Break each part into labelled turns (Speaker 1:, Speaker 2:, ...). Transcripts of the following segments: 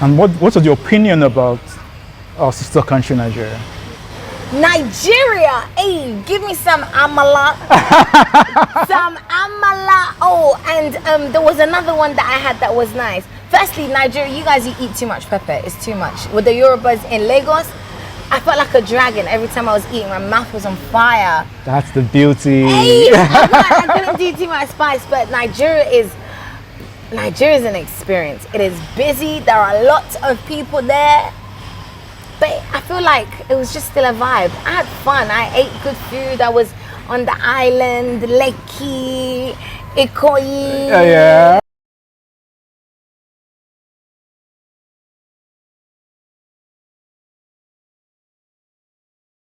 Speaker 1: And what is your opinion about our sister country, Nigeria?
Speaker 2: Nigeria, hey, give me some amala. Some amala. Oh, and there was another one that I had that was nice. Firstly, Nigeria, you guys eat too much pepper. It's too much. With the Yorubas in Lagos, I felt like a dragon every time I was eating. My mouth was on fire.
Speaker 1: That's the beauty.
Speaker 2: Hey, I couldn't do too much spice, but Nigeria is an experience. It is busy. There are lots of people there. But I feel like it was just still a vibe. I had fun. I ate good food. I was on the island, Lekki, Ikoyi.
Speaker 1: Yeah.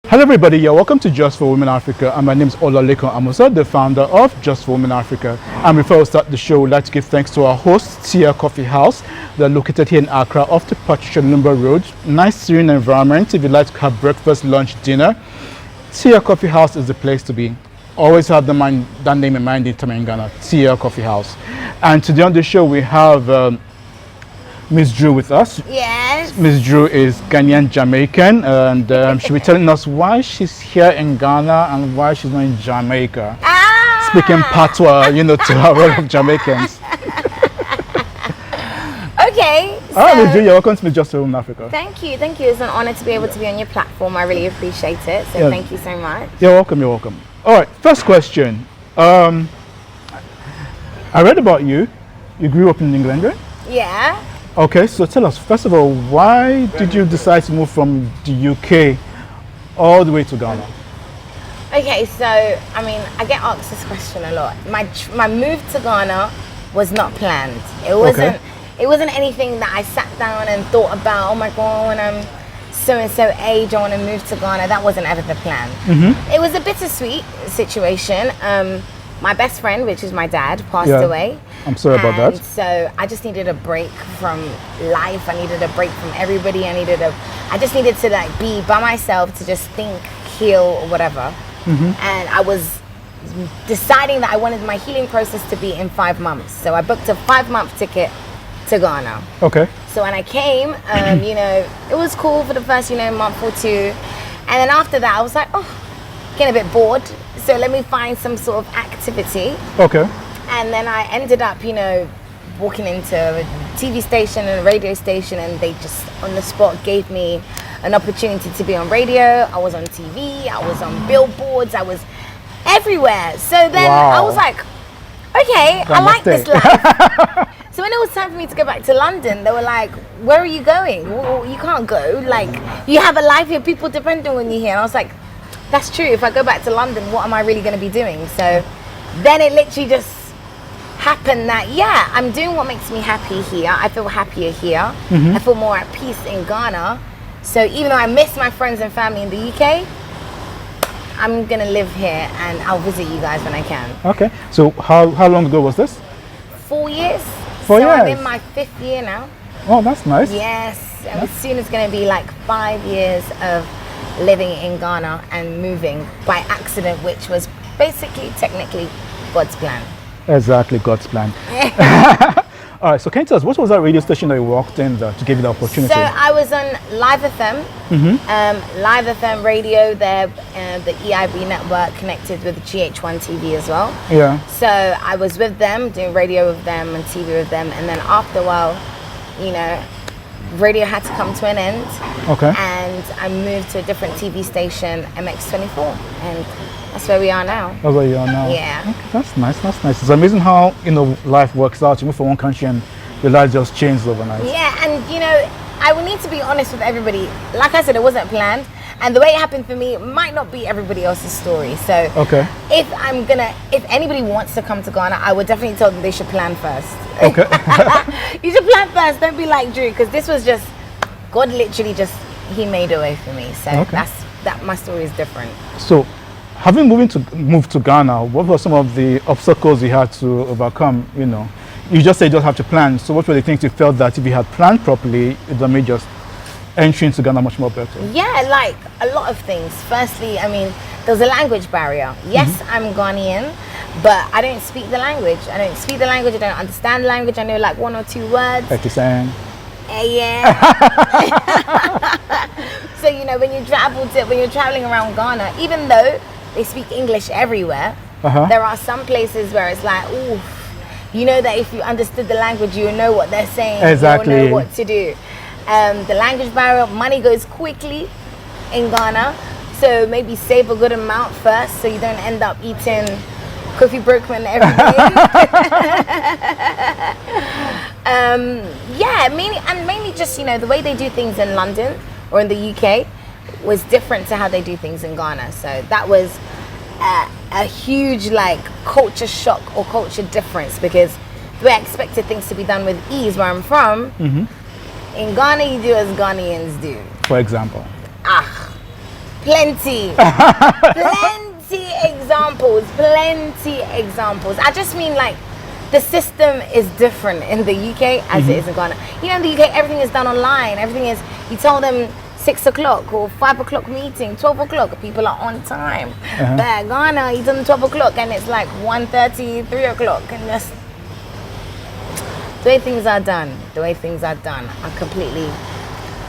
Speaker 1: Hello everybody, you're welcome to Just for Women Africa, and my name is Olalekan Amusa, the founder of Just for Women Africa. And before we start the show, we'd like to give thanks to our hosts, Tia Coffee House. They're located here in Accra off the Patricia Lumumba Road. Nice serene environment if you'd like to have breakfast, lunch, dinner. Tia Coffee House is the place to be. Always have that name in mind in Ghana, Tia Coffee House. And today on the show we have Mz Dru with us.
Speaker 2: Yes.
Speaker 1: Mz Dru is Ghanaian Jamaican, and she'll be telling us why she's here in Ghana and why she's not in Jamaica. Speaking patois, to a lot of Jamaicans.
Speaker 2: Okay. So
Speaker 1: All right, Mz Dru, you're welcome to Just for Women Africa.
Speaker 2: Thank you. It's an honor to be able to be on your platform. I really appreciate it. So thank you so much.
Speaker 1: You're welcome. All right, first question. I read about you. You grew up in England, right?
Speaker 2: Yeah.
Speaker 1: Okay, so tell us, first of all, why did you decide to move from the UK all the way to Ghana?
Speaker 2: Okay, so I get asked this question a lot. My move to Ghana was not planned. It wasn't anything that I sat down and thought about. Oh my God, when I'm so and so age, I want to move to Ghana. That wasn't ever the plan. It was a bittersweet situation. My best friend, which is my dad, passed away.
Speaker 1: I'm sorry about that.
Speaker 2: So I just needed a break from life. I needed a break from everybody. I just needed to be by myself, to just think, heal, or whatever. And I was deciding that I wanted my healing process to be in 5 months. So I booked a 5-month ticket to Ghana.
Speaker 1: Okay.
Speaker 2: So when I came, it was cool for the first, month or two. And then after that, I was like, getting a bit bored. So let me find some sort of activity.
Speaker 1: Okay.
Speaker 2: And then I ended up, walking into a TV station and a radio station, and they just on the spot gave me an opportunity to be on radio. I was on TV, I was on billboards, I was everywhere. So then I was like, okay, I like this life. So when it was time for me to go back to London, they were like, where are you going? Well, you can't go. You have a life here, people depend on you here. And I was like, that's true. If I go back to London, what am I really going to be doing? So then it literally just happened that, I'm doing what makes me happy here. I feel happier here. I feel more at peace in Ghana. So even though I miss my friends and family in the UK, I'm going to live here and I'll visit you guys when I can.
Speaker 1: Okay. So how long ago was this?
Speaker 2: 4 years.
Speaker 1: 4 years?
Speaker 2: I'm in my 5th year now.
Speaker 1: Oh, that's nice.
Speaker 2: Yes. And soon it's going to be 5 years of living in Ghana and moving by accident, which was basically, technically, God's plan.
Speaker 1: Exactly, God's plan. All right, so can you tell us, what was that radio station that you walked in to give you the opportunity?
Speaker 2: So I was on Live FM, Live FM radio there, the EIB network connected with GH1 TV as well.
Speaker 1: Yeah.
Speaker 2: So I was with them, doing radio with them and TV with them, and then after a while, radio had to come to an end.
Speaker 1: Okay.
Speaker 2: And I moved to a different TV station, MX24, and that's where we are now.
Speaker 1: That's where you are now.
Speaker 2: Yeah.
Speaker 1: Okay, that's nice. It's amazing how life works out. You move from one country and your life just changes overnight.
Speaker 2: Yeah, and I will need to be honest with everybody. Like I said, it wasn't planned, and the way it happened for me might not be everybody else's story. So
Speaker 1: okay.
Speaker 2: If anybody wants to come to Ghana, I would definitely tell them they should plan first.
Speaker 1: Okay.
Speaker 2: You should plan first. Don't be like Drew, because this was just God. Literally, He made a way for me. So my story is different.
Speaker 1: So, having moved to Ghana, what were some of the obstacles you had to overcome? You just said you don't have to plan. So what were the things you felt that if you had planned properly, it would have made just entry into Ghana much more better?
Speaker 2: Yeah, a lot of things. Firstly, there's a language barrier. Yes, I'm Ghanaian, but I don't speak the language. I don't understand the language. I know 1 or 2 words.
Speaker 1: 50 Cent.
Speaker 2: Yeah. So you know, when you're traveling around Ghana, even though they speak English everywhere, there are some places where it's like, ooh, you know that if you understood the language, you know what they're saying.
Speaker 1: Exactly.
Speaker 2: You know what to do. The language barrier, money goes quickly in Ghana, so maybe save a good amount first, so you don't end up eating Kofi Brookman every day. Yeah, mainly just, you know, the way they do things in London or in the UK was different to how they do things in Ghana. So that was a huge like culture shock or culture difference, because the way I expected things to be done with ease where I'm from, in Ghana you do as Ghanaians do.
Speaker 1: For example?
Speaker 2: Plenty examples. I just mean like the system is different in the UK as it is in Ghana. You know, in the UK everything is done online. Everything is, you tell them 6 o'clock or 5 o'clock meeting, 12 o'clock, people are on time. But Ghana, you done 12 o'clock and it's like 1:30, 3 o'clock, and just the way things are done are completely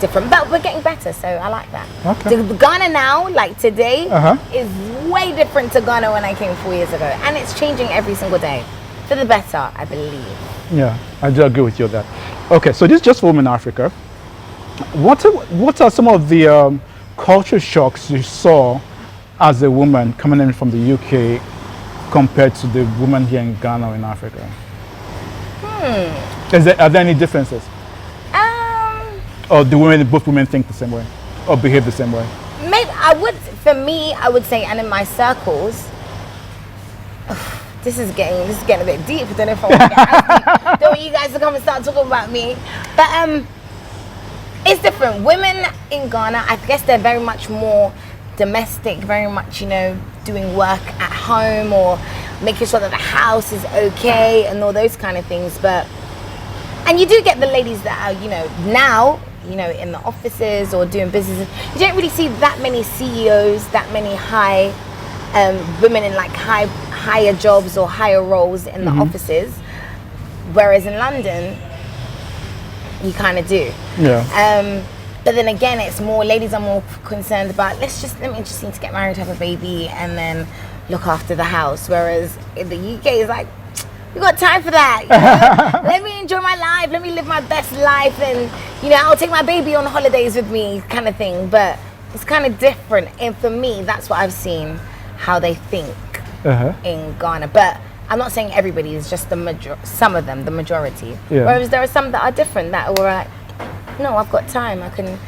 Speaker 2: different. But we're getting better, so I like that.
Speaker 1: Okay.
Speaker 2: The Ghana now, like today, is way different to Ghana when I came 4 years ago, and it's changing every single day for the better, I believe.
Speaker 1: Yeah, I do agree with you on that. Okay, so this is Just for Women Africa. What are some of the culture shocks you saw as a woman coming in from the UK compared to the woman here in Ghana or in Africa? Are there any differences? Or both women think the same way or behave the same way?
Speaker 2: Maybe I would say, and in my circles, this is getting a bit deep. I don't know if I want to get as deep. Don't want you guys to come and start talking about me. But it's different. Women in Ghana, I guess they're very much more domestic, very much, you know, doing work at home or making sure that the house is okay and all those kind of things. And you do get the ladies that are, you know, now, you know, in the offices or doing businesses. You don't really see that many CEOs, that many high women in like higher jobs or higher roles in the offices. Whereas in London, you kind of do.
Speaker 1: Yeah.
Speaker 2: But then again, it's more, ladies are more concerned about, let me just need to get married, have a baby, and then look after the house. Whereas in the UK, it's like, we got time for that. You know? Let me enjoy my life. Let me live my best life, and you know, I'll take my baby on holidays with me, kind of thing. But it's kind of different, and for me, that's what I've seen how they think in Ghana. But I'm not saying everybody is just some of them, the majority. Yeah. Whereas there are some that are different that were like, no, I've got time. I can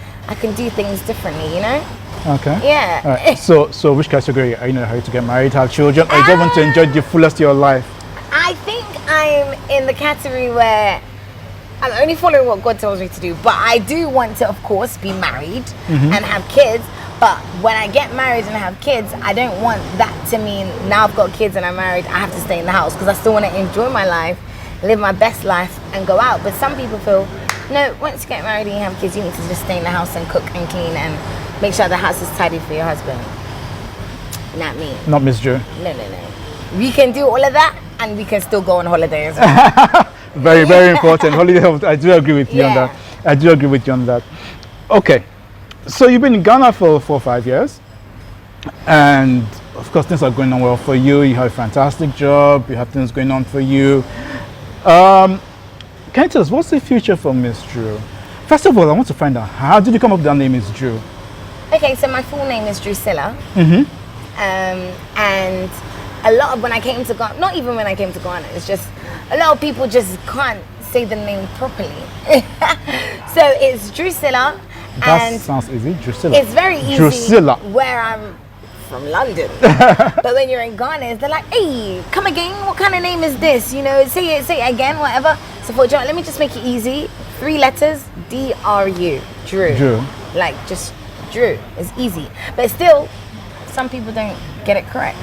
Speaker 2: do things differently. You know.
Speaker 1: Okay.
Speaker 2: Yeah.
Speaker 1: Right. So which category are you in a hurry to get married, have children, or you just want to enjoy the fullest of your life?
Speaker 2: I think I'm in the category where I'm only following what God tells me to do, but I do want to, of course, be married and have kids. But when I get married and have kids, I don't want that to mean now I've got kids and I'm married, I have to stay in the house, because I still want to enjoy my life, live my best life, and go out. But some people feel, no, once you get married and you have kids, you need to just stay in the house and cook and clean and make sure the house is tidy for your husband. Not me.
Speaker 1: Not Mz Dru.
Speaker 2: No. We can do all of that, and we can still go on holiday as well.
Speaker 1: Very, very important. Holiday, I do agree with you on that. I do agree with you on that. Okay. So you've been in Ghana for 4 or 5 years. And of course, things are going on well for you. You have a fantastic job. You have things going on for you. Can you tell us, what's the future for Mz Dru? First of all, I want to find out, how did you come up with that name, Mz Dru?
Speaker 2: Okay, so my full name is Drusilla. And a lot of when I came to Ghana, not even when I came to Ghana, it's just a lot of people just can't say the name properly. So it's Drusilla.
Speaker 1: That sounds easy, Drusilla.
Speaker 2: It's very easy
Speaker 1: Drusilla.
Speaker 2: where I'm from London. But when you're in Ghana, they're like, hey, come again, what kind of name is this? You know, say it again, whatever. So for example, let me just make it easy. 3 letters, D-R-U, Dru. Like just Dru, it's easy. But still, some people don't get it correct.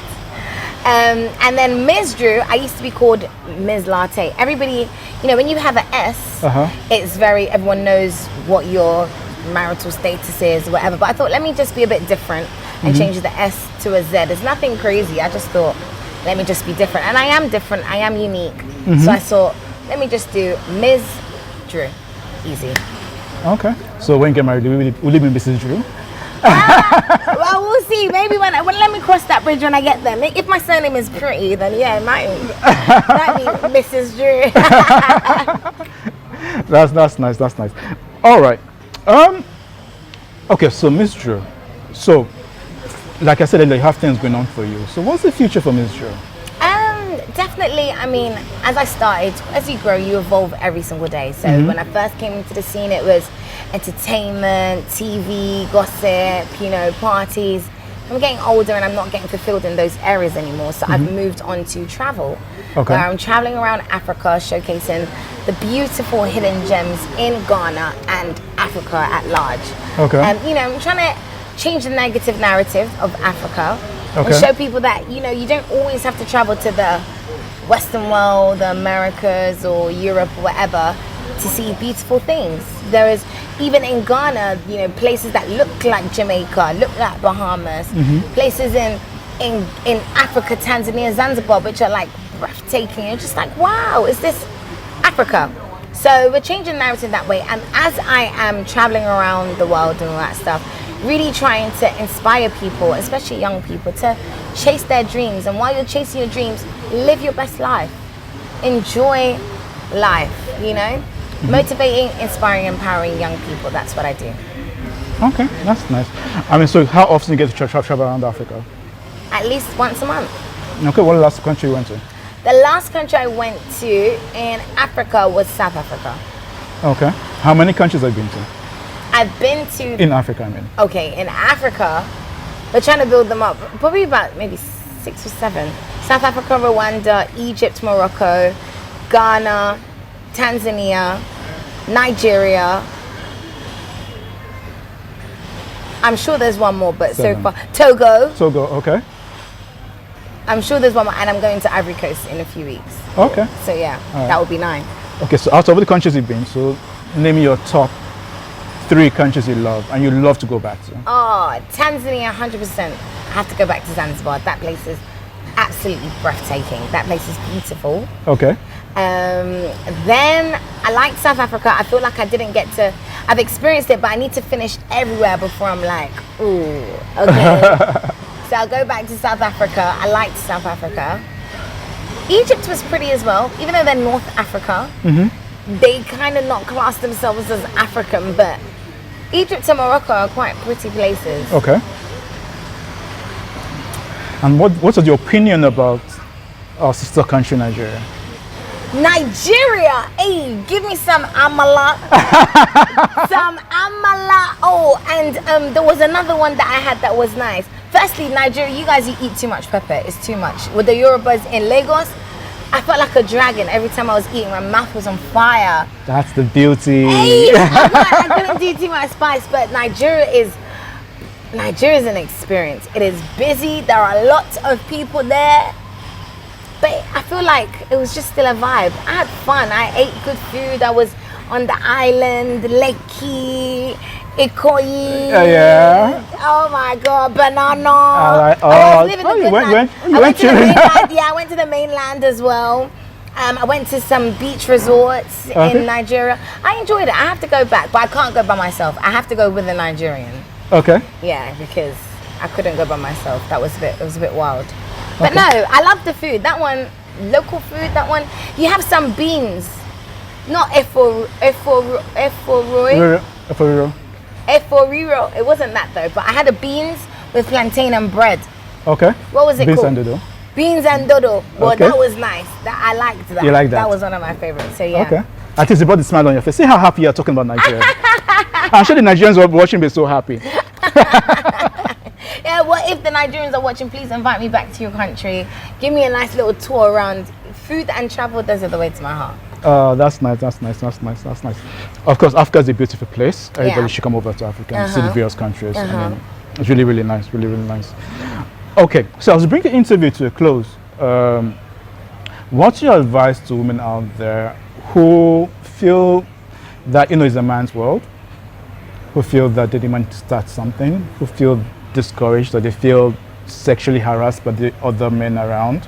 Speaker 2: And then Mz Dru, I used to be called Ms. Latte. Everybody, you know, when you have an S, it's everyone knows what your marital status is, whatever. But I thought, let me just be a bit different and change the S to a Z. It's nothing crazy. I just thought, let me just be different. And I am different. I am unique. So I thought, let me just do Mz Dru. easy.
Speaker 1: Okay. So when you get married, will it be Mrs. Dru?
Speaker 2: Well, we'll see. Maybe when let me cross that bridge when I get there. If my surname is pretty, then yeah, it might be Mrs. Dru.
Speaker 1: That's nice. That's nice. All right. Okay. So Mz Dru. So, like I said earlier, you have things going on for you. So what's the future for Mz Dru?
Speaker 2: Definitely. I mean, as I started, as you grow, you evolve every single day. So when I first came into the scene, it was entertainment, TV, gossip, you know, parties. I'm getting older and I'm not getting fulfilled in those areas anymore. So I've moved on to travel.
Speaker 1: Okay.
Speaker 2: Where I'm traveling around Africa, showcasing the beautiful hidden gems in Ghana and Africa at large.
Speaker 1: Okay.
Speaker 2: You know, I'm trying to change the negative narrative of Africa.
Speaker 1: Okay.
Speaker 2: And show people that, you know, you don't always have to travel to the Western world, the Americas or Europe or whatever to see beautiful things. There is, even in Ghana, you know, places that look like Jamaica, look like Bahamas, places in Africa, Tanzania, Zanzibar, which are like breathtaking. You're just like, wow, is this Africa? So we're changing the narrative that way. And as I am traveling around the world and all that stuff, really trying to inspire people, especially young people, to chase their dreams. And while you're chasing your dreams, live your best life. Enjoy life, you know? Motivating, inspiring, empowering young people. That's what I do.
Speaker 1: Okay, that's nice. I mean, so how often do you get to travel around Africa?
Speaker 2: At least once a month.
Speaker 1: Okay, what was the last country you went to?
Speaker 2: The last country I went to in Africa was South Africa.
Speaker 1: Okay. How many countries have you been to?
Speaker 2: I've been to...
Speaker 1: In Africa, I mean.
Speaker 2: Okay, in Africa, we're trying to build them up. Probably about maybe 6 or 7. South Africa, Rwanda, Egypt, Morocco, Ghana, Tanzania, Nigeria. I'm sure there's one more, but
Speaker 1: 7.
Speaker 2: so far. Togo.
Speaker 1: Togo, okay.
Speaker 2: I'm sure there's one more, and I'm going to Ivory Coast in a few weeks.
Speaker 1: Okay.
Speaker 2: So yeah,
Speaker 1: Right.
Speaker 2: that would be 9.
Speaker 1: Okay, so out of the countries you've been, so name your top 3 countries you love and you love to go back to.
Speaker 2: Oh, Tanzania, 100%. I have to go back to Zanzibar. That place is absolutely breathtaking. That place is beautiful.
Speaker 1: Okay.
Speaker 2: Then I like South Africa. I feel like I didn't get to, I've experienced it, but I need to finish everywhere before I'm like, ooh, okay. So I'll go back to South Africa. I liked South Africa. Egypt was pretty as well, even though they're North Africa. They kind of not class themselves as African, but Egypt and Morocco are quite pretty places.
Speaker 1: Okay. And what is your opinion about our sister country, Nigeria?
Speaker 2: Nigeria, hey, give me some amala. Some amala. Oh, and there was another one that I had that was nice. Firstly, Nigeria, you guys, you eat too much pepper. It's too much. With the Yorubas in Lagos, I felt like a dragon every time I was eating. My mouth was on fire.
Speaker 1: That's the beauty.
Speaker 2: Hey, I couldn't do too much spice, but Nigeria is an experience. It is busy. There are lots of people there. But I feel like it was just still a vibe. I had fun. I ate good food. I was on the island, Lekki, Ikoyi.
Speaker 1: Yeah.
Speaker 2: Oh my God, banana.
Speaker 1: I
Speaker 2: was living the good life. I went to the mainland. Yeah, I went to the mainland as well. I went to some beach resorts in Nigeria. I enjoyed it. I have to go back, but I can't go by myself. I have to go with a Nigerian.
Speaker 1: Okay.
Speaker 2: Yeah, because I couldn't go by myself. It was a bit wild. But no, I love the food. That one, local food, that one. You have some beans. Not eforiro. It wasn't that though, but I had a beans with plantain and bread.
Speaker 1: Okay.
Speaker 2: What was it
Speaker 1: Beans
Speaker 2: called?
Speaker 1: and dodo.
Speaker 2: Beans and dodo. Well,
Speaker 1: Okay.
Speaker 2: that was nice. I liked that.
Speaker 1: You like that?
Speaker 2: That was one of my favorites. So yeah.
Speaker 1: Okay. At least you brought the smile on your face. See how happy you're talking about Nigeria. I'm sure the Nigerians who are watching be so happy.
Speaker 2: Yeah, well, if the Nigerians are watching, please invite me back to your country. Give me a nice little tour around. Food and travel, those are the way to my heart.
Speaker 1: That's nice. That's nice. Of course, Africa is a beautiful place. Everybody
Speaker 2: Yeah.
Speaker 1: should come over to Africa and see the various countries. I mean, it's really, really nice. Really, really nice. Okay, so as we bring the interview to a close, what's your advice to women out there who feel that it's a man's world, who feel that they demand to start something, who feel discouraged or they feel sexually harassed by the other men around?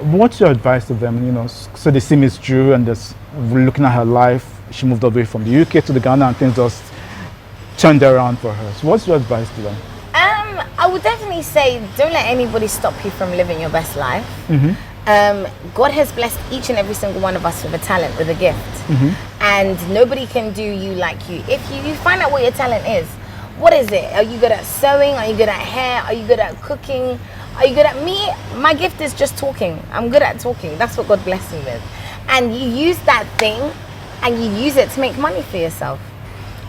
Speaker 1: What's your advice to them? So they see Mz Dru and just looking at her life, she moved away from the UK to the Ghana, and things just turned around for her. So what's your advice to them?
Speaker 2: I would definitely say don't let anybody stop you from living your best life. God has blessed each and every single one of us with a talent, with a gift, and nobody can do you like you. If you find out what your talent is, what is it? Are you good at sewing? Are you good at hair? Are you good at cooking? Are you good at me? My gift is just talking. I'm good at talking. That's what God blessed me with. And you use that thing and you use it to make money for yourself.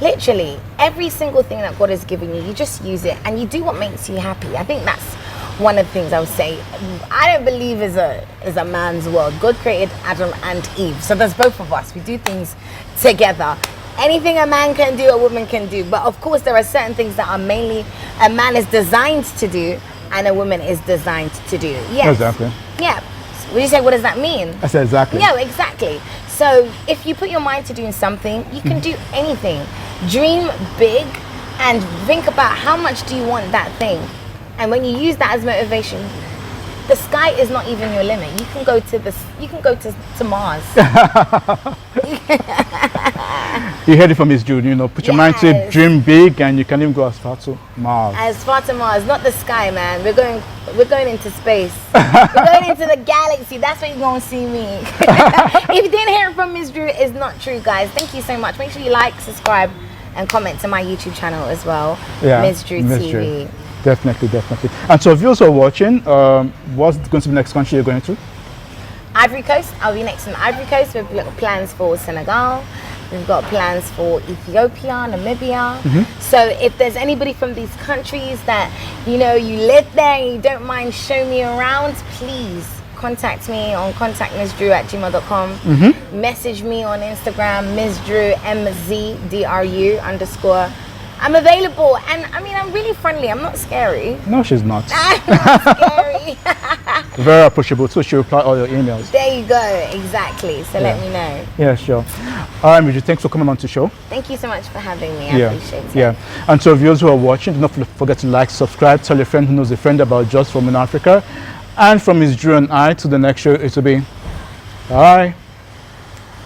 Speaker 2: Literally, every single thing that God has given you, you just use it and you do what makes you happy. I think that's one of the things I would say. I don't believe is a man's world. God created Adam and Eve. So there's both of us. We do things together. Anything a man can do, a woman can do. But of course, there are certain things that are mainly a man is designed to do and a woman is designed to do. Yes.
Speaker 1: Exactly.
Speaker 2: Yeah. Would you say, what does that mean?
Speaker 1: I said exactly.
Speaker 2: Yeah, exactly. So if you put your mind to doing something, you can do anything. Dream big and think about how much do you want that thing. And when you use that as motivation, the sky is not even your limit. You can go to Mars.
Speaker 1: You heard it from Mz Dru, you know, put your mind to it, dream big, and you can even go as far to Mars.
Speaker 2: As far to Mars, not the sky, man. We're going into space. We're going into the galaxy. That's where you're going to see me. If you didn't hear it from Mz Dru, it's not true, guys. Thank you so much. Make sure you like, subscribe, and comment to my YouTube channel as well.
Speaker 1: Yeah,
Speaker 2: Mz Dru TV.
Speaker 1: Definitely. And so if you're also watching, what's going to be the next country you're going to?
Speaker 2: Ivory Coast. I'll be next in Ivory Coast. We've got plans for Senegal. We've got plans for Ethiopia, Namibia. So if there's anybody from these countries that, you know, you live there and you don't mind showing me around, please contact me on contactmzdru@gmail.com. Message me on Instagram, Mz Dru, MZDRU_. I'm available, and I mean, I'm really friendly. I'm not scary.
Speaker 1: No, she's not.
Speaker 2: I'm not scary.
Speaker 1: Very approachable, so she'll reply all your emails.
Speaker 2: There you go, exactly. So let me know.
Speaker 1: Yeah, sure. All right, Mz Dru, thanks for coming on to the show.
Speaker 2: Thank you so much for having me. I appreciate it.
Speaker 1: Yeah, and so viewers who are watching, do not forget to like, subscribe, tell your friend who knows a friend about Just for Women Africa. And from Mz Dru and I, to the next show, it will be bye.